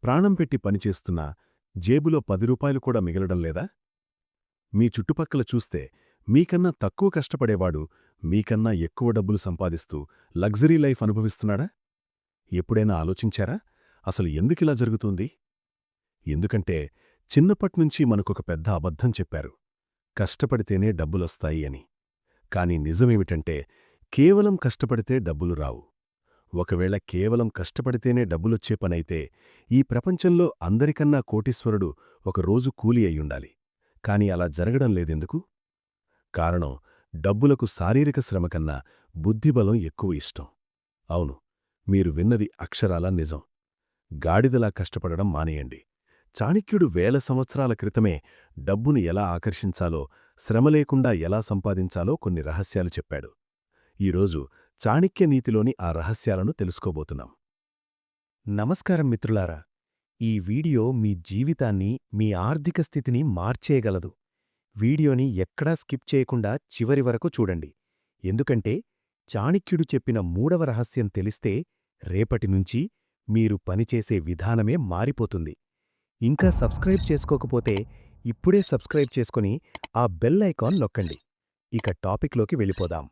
ప్రాణం పెట్టి పనిచేస్తున్నా జేబులో 10 రూపాయలు కూడా మిగలడం లేదా? మీ చుట్టుపక్కల చూస్తే మీకన్నా తక్కువ కష్టపడేవాడు మీకన్నా ఎక్కువ డబ్బులు సంపాదిస్తూ లగ్జరీ లైఫ్ అనుభవిస్తున్నాడా? ఎప్పుడైనా ఆలోచించారా అసలు ఎందుకిలా జరుగుతుంది? ఎందుకంటే చిన్నప్పట్నుంచి మనకొక పెద్ద అబద్ధం చెప్పారు, కష్టపడితేనే డబ్బులొస్తాయి అని. కాని నిజమేమిటంటే కేవలం కష్టపడితే డబ్బులు రావు. ఒకవేళ కేవలం కష్టపడితేనే డబ్బులొచ్చే పనైతే ఈ ప్రపంచంలో అందరికన్నా కోటీశ్వరుడు ఒకరోజు కూలి అయ్యుండాలి. కాని అలా జరగడం లేదెందుకు? కారణం డబ్బులకు శారీరక శ్రమ కన్నా బుద్ధిబలం ఎక్కువ ఇష్టం. అవును, మీరు విన్నది అక్షరాల నిజం. గాడిదలా కష్టపడడం మానేయండి. చాణక్యుడు వేల సంవత్సరాల క్రితమే డబ్బును ఎలా ఆకర్షించాలో, శ్రమ లేకుండా ఎలా సంపాదించాలో కొన్ని రహస్యాలు చెప్పాడు. ఈరోజు చాణక్య నీతిలోని ఆ రహస్యాలను తెలుసుకోబోతున్నాం. నమస్కారం మిత్రులారా. ఈ వీడియో మీ జీవితాన్ని, మీ ఆర్థిక స్థితిని మార్చేయగలదు. వీడియోని ఎక్కడా స్కిప్ చేయకుండా చివరి వరకు చూడండి. ఎందుకంటే చాణక్యుడు చెప్పిన మూడవ రహస్యం తెలిస్తే రేపటినుంచి మీరు పనిచేసే విధానమే మారిపోతుంది. ఇంకా సబ్స్క్రైబ్ చేసుకోకపోతే ఇప్పుడే సబ్స్క్రైబ్ చేసుకుని ఆ బెల్ ఐకాన్ నొక్కండి. ఇక టాపిక్లోకి వెళ్ళిపోదాం.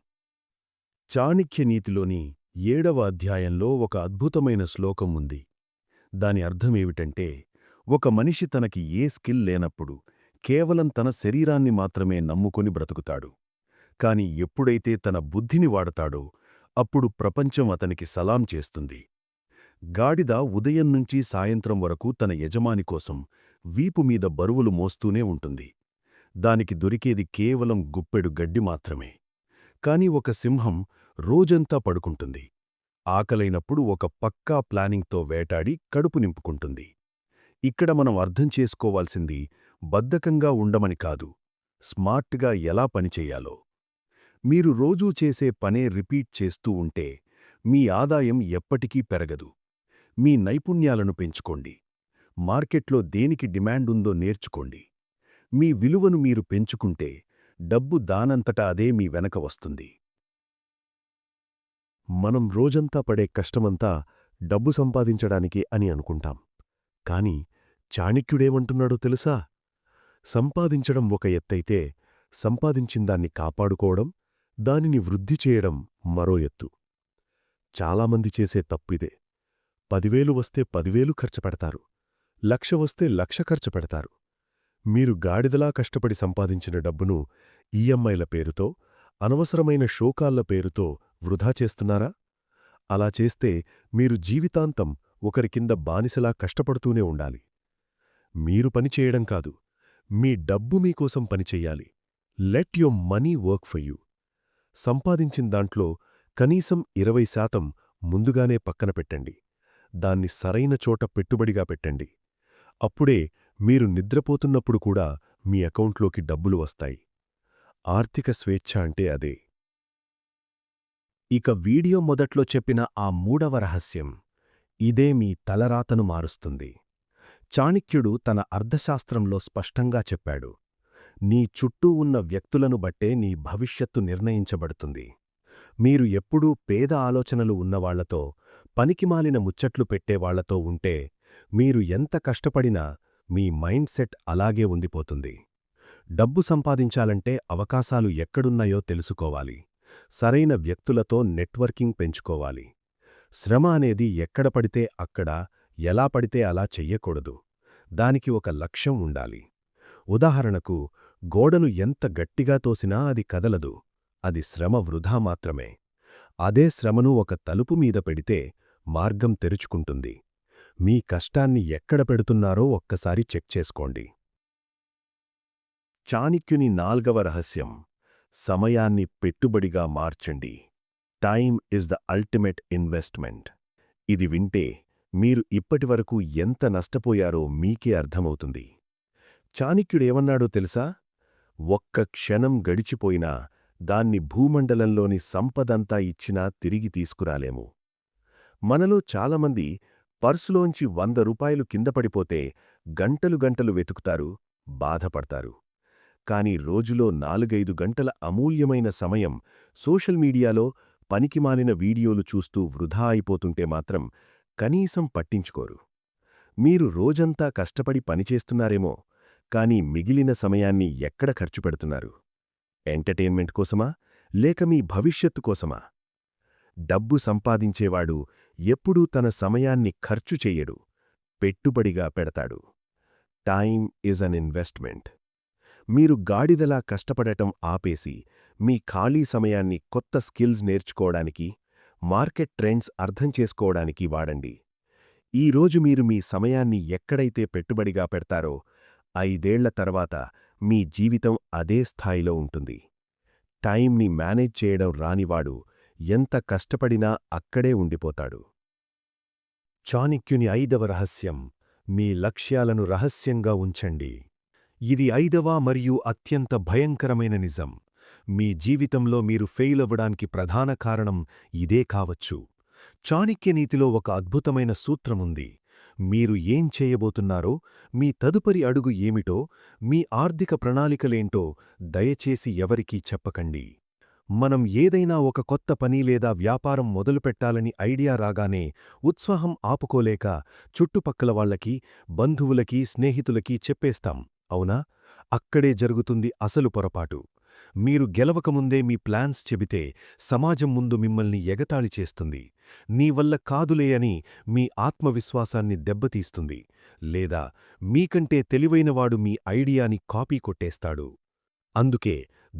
చాణక్య నీతిలోని 7వ అధ్యాయంలో ఒక అద్భుతమైన శ్లోకం ఉంది. దాని అర్థమేమిటంటే, ఒక మనిషి తనకి ఏ స్కిల్ లేనప్పుడు కేవలం తన శరీరాన్ని మాత్రమే నమ్ముకొని బ్రతుకుతాడు. కాని ఎప్పుడైతే తన బుద్ధిని వాడతాడో అప్పుడు ప్రపంచం అతనికి సలాం చేస్తుంది. గాడిద ఉదయం నుంచి సాయంత్రం వరకు తన యజమాని కోసం వీపు మీద బరువులు మోస్తూనే ఉంటుంది. దానికి దొరికేది కేవలం గుప్పెడు గడ్డి మాత్రమే. కాని ఒక సింహం రోజంతా పడుకుంటుంది. ఆకలైనప్పుడు ఒక పక్కా ప్లానింగ్తో వేటాడి కడుపు నింపుకుంటుంది. ఇక్కడ మనం అర్థం చేసుకోవాల్సింది బద్ధకంగా ఉండమని కాదు, స్మార్ట్గా ఎలా పనిచెయ్యాలో. మీరు రోజూ చేసే పనే రిపీట్ చేస్తూ ఉంటే మీ ఆదాయం ఎప్పటికీ పెరగదు. మీ నైపుణ్యాలను పెంచుకోండి. మార్కెట్లో దేనికి డిమాండుందో నేర్చుకోండి. మీ విలువను మీరు పెంచుకుంటే డబ్బు దానంతటా అదే మీ వెనక వస్తుంది. మనం రోజంతా పడే కష్టమంతా డబ్బు సంపాదించడానికి అని అనుకుంటాం. కాని చాణక్యుడేమంటున్నాడో తెలుసా? సంపాదించడం ఒక ఎత్తైతే సంపాదించిందాన్ని కాపాడుకోవడం, దానిని వృద్ధి చేయడం మరో ఎత్తు. చాలామంది చేసే తప్పిదే. 10,000 వస్తే 10,000 ఖర్చు పెడతారు. 1,00,000 వస్తే 1,00,000 ఖర్చు పెడతారు. మీరు గాడిదలా కష్టపడి సంపాదించిన డబ్బును ఈఎంఐల పేరుతో, అనవసరమైన షోకాళ్ల పేరుతో వృధా చేస్తున్నారా? అలా చేస్తే మీరు జీవితాంతం ఒకరి కింద బానిసలా కష్టపడుతూనే ఉండాలి. మీరు పనిచేయడం కాదు, మీ డబ్బు మీకోసం పనిచెయ్యాలి. Let your money work for you. సంపాదించిందాంట్లో కనీసం 20% ముందుగానే పక్కన పెట్టండి. దాన్ని సరైన చోట పెట్టుబడిగా పెట్టండి. అప్పుడే మీరు నిద్రపోతున్నప్పుడు కూడా మీ అకౌంట్లోకి డబ్బులు వస్తాయి. ఆర్థిక స్వేచ్ఛ అంటే అదే. ఇక వీడియో మొదట్లో చెప్పిన ఆ మూడవ రహస్యం, ఇదే మీ తలరాతను మారుస్తుంది. చాణక్యుడు తన అర్థశాస్త్రంలో స్పష్టంగా చెప్పాడు, నీ చుట్టూ ఉన్న వ్యక్తులను బట్టే నీ భవిష్యత్తు నిర్ణయించబడుతుంది. మీరు ఎప్పుడూ పేద ఆలోచనలు ఉన్నవాళ్లతో, పనికిమాలిన ముచ్చట్లు పెట్టేవాళ్లతో ఉంటే మీరు ఎంత కష్టపడినా మీ మైండ్ సెట్ అలాగే ఉండిపోతుంది. డబ్బు సంపాదించాలంటే అవకాశాలు ఎక్కడున్నాయో తెలుసుకోవాలి. సరైన వ్యక్తులతో నెట్వర్కింగ్ పెంచుకోవాలి. శ్రమ అనేది ఎక్కడ పడితే అక్కడ, ఎలా పడితే అలా చెయ్యకూడదు. దానికి ఒక లక్ష్యం ఉండాలి. ఉదాహరణకు, గోడను ఎంత గట్టిగా తోసినా అది కదలదు. అది శ్రమ వృధా మాత్రమే. అదే శ్రమను ఒక తలుపు మీద పెడితే మార్గం తెరుచుకుంటుంది. మీ కష్టాన్ని ఎక్కడ పెడుతున్నారో ఒక్కసారి చెక్ చేసుకోండి. చాణక్యుని 4వ రహస్యం, సమయాన్ని పెట్టుబడిగా మార్చండి. Time is the ultimate investment. ఇది వింటే మీరు ఇప్పటివరకు ఎంత నష్టపోయారో మీకే అర్థమవుతుంది. చాణక్యుడేమన్నాడో తెలుసా? ఒక్క క్షణం గడిచిపోయినా దాన్ని భూమండలంలోని సంపదంతా ఇచ్చినా తిరిగి తీసుకురాలేము. మనలో చాలామంది పర్సులోంచి 100 రూపాయలు కిందపడిపోతే గంటలు గంటలు వెతుకుతారు, బాధపడతారు. కాని రోజులో 4-5 గంటల అమూల్యమైన సమయం సోషల్ మీడియాలో పనికిమాలిన వీడియోలు చూస్తూ వృధా అయిపోతుంటే మాత్రం కనీసం పట్టించుకోరు. మీరు రోజంతా కష్టపడి పనిచేస్తున్నారేమో, కానీ మిగిలిన సమయాన్ని ఎక్కడ ఖర్చు పెడుతున్నారు? ఎంటర్టైన్మెంట్ కోసమా, లేక మీ భవిష్యత్తు కోసమా? డబ్బు సంపాదించేవాడు ఎప్పుడూ తన సమయాన్ని ఖర్చు చెయ్యడు, పెట్టుబడిగా పెడతాడు. Time is an investment. మీరు గాడిదలా కష్టపడటం ఆపేసి, మీ ఖాళీ సమయాన్ని కొత్త స్కిల్స్ నేర్చుకోవడానికి, మార్కెట్ ట్రెండ్స్ అర్థం చేసుకోవడానికి వాడండి. ఈరోజు మీరు మీ సమయాన్ని ఎక్కడైతే పెట్టుబడిగా పెడతారో, 5 ఏళ్ల తర్వాత మీ జీవితం అదే స్థాయిలో ఉంటుంది. టైంని మేనేజ్ చేయడం రానివాడు ఎంత కష్టపడినా అక్కడే ఉండిపోతాడు. చాణక్యుని 5వ రహస్యం: మీ లక్ష్యాలను రహస్యంగా ఉంచండి. ఇది 5వ మరియు అత్యంత భయంకరమైన నిజం. మీ జీవితంలో మీరు ఫెయిల్ అవ్వడానికి ప్రధాన కారణం ఇదే కావచ్చు. చాణక్యనీతిలో ఒక అద్భుతమైన సూత్రముంది. మీరు ఏం చేయబోతున్నారో, మీ తదుపరి అడుగు ఏమిటో, మీ ఆర్థిక ప్రణాళికలేంటో దయచేసి ఎవరికీ చెప్పకండి. మనం ఏదైనా ఒక కొత్త పని లేదా వ్యాపారం మొదలుపెట్టాలని ఐడియా రాగానే ఉత్సాహం ఆపుకోలేక చుట్టుపక్కల వాళ్లకి, బంధువులకి, స్నేహితులకి చెప్పేస్తాం, అవునా? అక్కడే జరుగుతుంది అసలు పొరపాటు. మీరు గెలవకముందే మీ ప్లాన్స్ చెబితే సమాజం ముందు మిమ్మల్ని ఎగతాళి చేస్తుంది. నీవల్ల కాదులే అని మీ ఆత్మవిశ్వాసాన్ని దెబ్బతీస్తుంది. లేదా మీకంటే తెలివైనవాడు మీ ఐడియాని కాపీ కొట్టేస్తాడు. అందుకే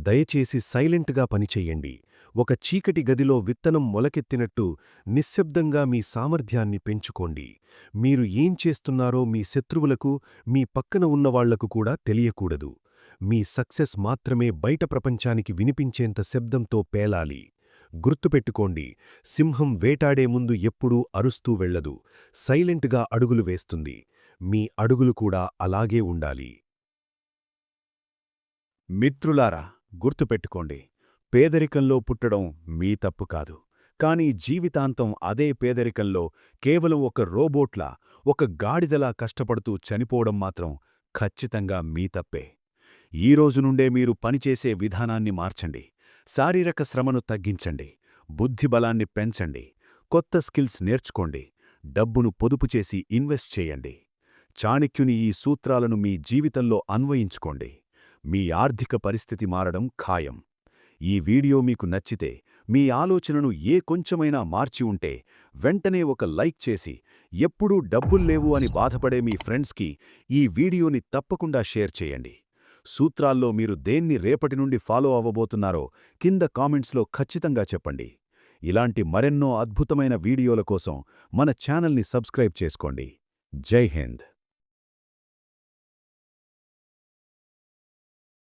దయచేసి సైలెంట్గా పనిచెయ్యండి. ఒక చీకటి గదిలో విత్తనం మొలకెత్తినట్టు నిశ్శబ్దంగా మీ సామర్థ్యాన్ని పెంచుకోండి. మీరు ఏం చేస్తున్నారో మీ శత్రువులకు, మీ పక్కన ఉన్నవాళ్లకు కూడా తెలియకూడదు. మీ సక్సెస్ మాత్రమే బయట ప్రపంచానికి వినిపించేంత శబ్దంతో పేలాలి. గుర్తుపెట్టుకోండి, సింహం వేటాడే ముందు ఎప్పుడూ అరుస్తూ వెళ్లదు, సైలెంట్గా అడుగులు వేస్తుంది. మీ అడుగులు కూడా అలాగే ఉండాలి. మిత్రులారా, గుర్తుపెట్టుకోండి, పేదరికంలో పుట్టడం మీ తప్పు కాదు. కానీ జీవితాంతం అదే పేదరికంలో కేవలం ఒక రోబోట్లా, ఒక గాడిదలా కష్టపడుతూ చనిపోవడం మాత్రం ఖచ్చితంగా మీ తప్పే. ఈరోజు నుండే మీరు పనిచేసే విధానాన్ని మార్చండి. శారీరక శ్రమను తగ్గించండి. బుద్ధిబలాన్ని పెంచండి. కొత్త స్కిల్స్ నేర్చుకోండి. డబ్బును పొదుపు చేసి ఇన్వెస్ట్ చేయండి. చాణక్యుని ఈ సూత్రాలను మీ జీవితంలో అన్వయించుకోండి. మీ ఆర్థిక పరిస్థితి మారడం ఖాయం. ఈ వీడియో మీకు నచ్చితే, మీ ఆలోచనను కొంచెమైనా మార్చి ఉంటే వెంటనే ఒక లైక్ చేసి, ఎప్పుడూ డబ్బుల్లేవు అని బాధపడే మీ ఫ్రెండ్స్కి ఈ వీడియోని తప్పకుండా షేర్ చేయండి. సూత్రాల్లో మీరు దేన్ని రేపటి నుండి ఫాలో అవ్వబోతున్నారో కింద కామెంట్స్లో ఖచ్చితంగా చెప్పండి. ఇలాంటి మరెన్నో అద్భుతమైన వీడియోల కోసం మన ఛానల్ని సబ్స్క్రైబ్ చేసుకోండి. జై హింద్.